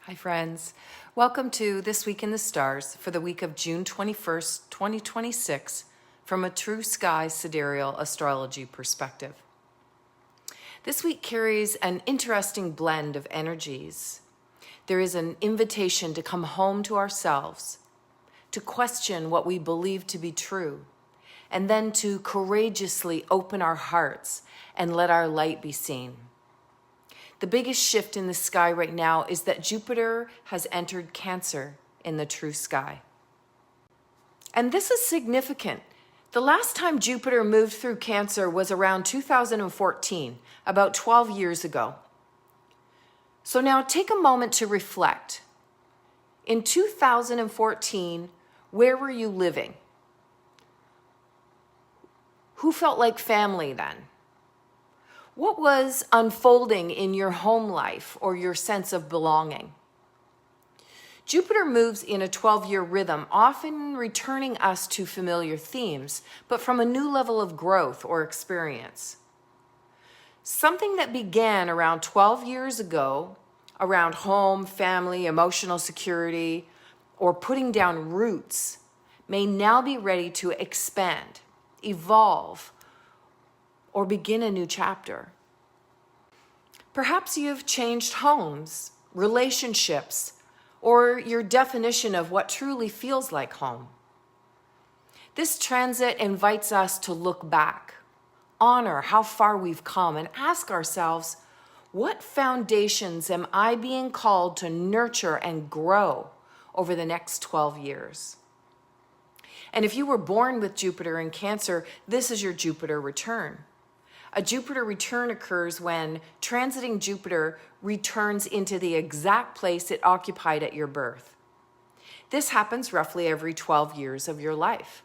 Hi friends, welcome to This Week in the Stars for the week of June 21st, 2026 from a True Sky Sidereal Astrology perspective. This week carries an interesting blend of energies. There is an invitation to come home to ourselves, to question what we believe to be true, and then to courageously open our hearts and let our light be seen. The biggest shift in the sky right now is that Jupiter has entered Cancer in the true sky. And this is significant. The last time Jupiter moved through Cancer was around 2014, about 12 years ago. So now take a moment to reflect. In 2014, where were you living? Who felt like family then? What was unfolding in your home life or your sense of belonging? Jupiter moves in a 12-year rhythm, often returning us to familiar themes, but from a new level of growth or experience. Something that began around 12 years ago, around home, family, emotional security, or putting down roots, may now be ready to expand, evolve, or begin a new chapter. Perhaps you've changed homes, relationships, or your definition of what truly feels like home. This transit invites us to look back, honor how far we've come, and ask ourselves, what foundations am I being called to nurture and grow over the next 12 years? And if you were born with Jupiter in Cancer, this is your Jupiter return. A Jupiter return occurs when transiting Jupiter returns into the exact place it occupied at your birth. This happens roughly every 12 years of your life.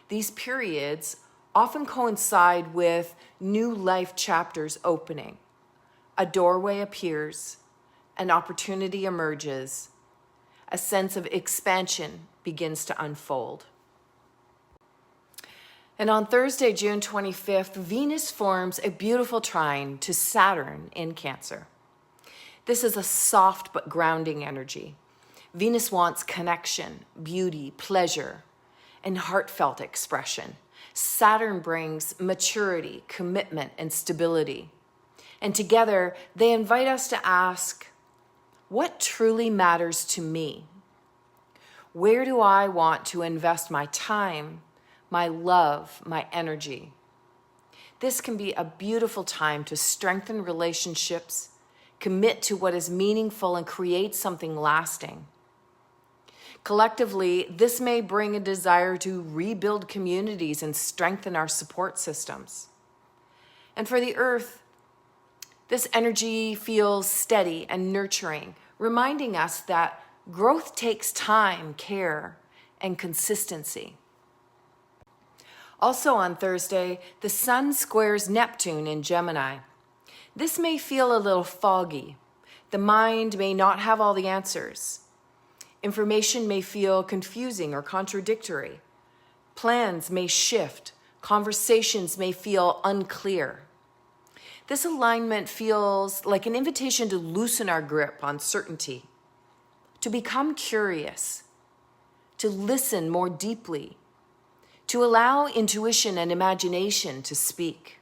These periods often coincide with new life chapters opening. A doorway appears, an opportunity emerges, a sense of expansion begins to unfold. And on Thursday, June 25th, Venus forms a beautiful trine to Saturn in Cancer. This is a soft but grounding energy. Venus wants connection, beauty, pleasure, and heartfelt expression. Saturn brings maturity, commitment, and stability. And together, they invite us to ask, what truly matters to me? Where do I want to invest my time, my love, my energy? This can be a beautiful time to strengthen relationships, commit to what is meaningful, and create something lasting. Collectively, this may bring a desire to rebuild communities and strengthen our support systems. And for the Earth, this energy feels steady and nurturing, reminding us that growth takes time, care, and consistency. Also on Thursday, the Sun squares Neptune in Gemini. This may feel a little foggy. The mind may not have all the answers. Information may feel confusing or contradictory. Plans may shift. Conversations may feel unclear. This alignment feels like an invitation to loosen our grip on certainty, to become curious, to listen more deeply, to allow intuition and imagination to speak.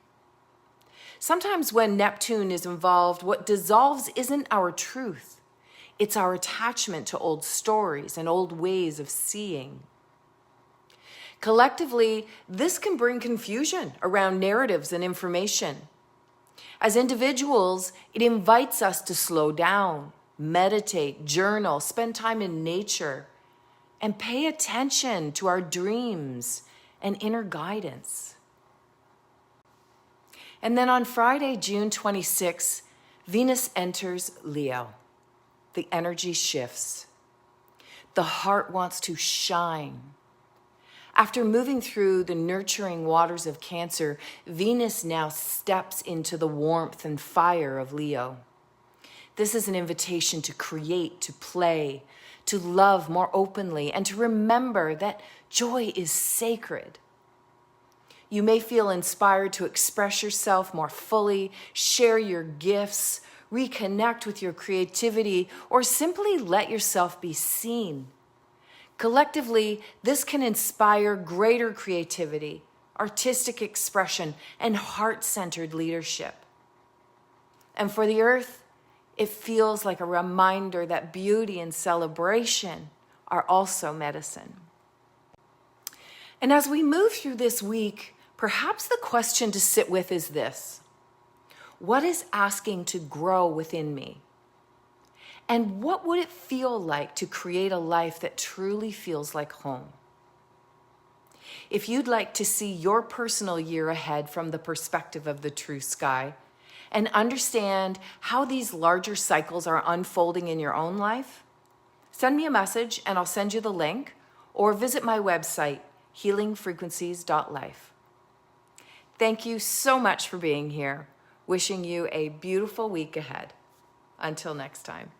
Sometimes when Neptune is involved, what dissolves isn't our truth. It's our attachment to old stories and old ways of seeing. Collectively, this can bring confusion around narratives and information. As individuals, it invites us to slow down, meditate, journal, spend time in nature, and pay attention to our dreams and inner guidance. And then on Friday, June 26, Venus enters Leo. The energy shifts. The heart wants to shine. After moving through the nurturing waters of Cancer, Venus now steps into the warmth and fire of Leo. This is an invitation to create, to play, to love more openly, and to remember that joy is sacred. You may feel inspired to express yourself more fully, share your gifts, reconnect with your creativity, or simply let yourself be seen. Collectively, this can inspire greater creativity, artistic expression, and heart-centered leadership. And for the earth, it feels like a reminder that beauty and celebration are also medicine. And as we move through this week, perhaps the question to sit with is this: what is asking to grow within me? And what would it feel like to create a life that truly feels like home? If you'd like to see your personal year ahead from the perspective of the true sky and understand how these larger cycles are unfolding in your own life, send me a message and I'll send you the link, or visit my website, healingfrequencies.life. Thank you so much for being here. Wishing you a beautiful week ahead. Until next time.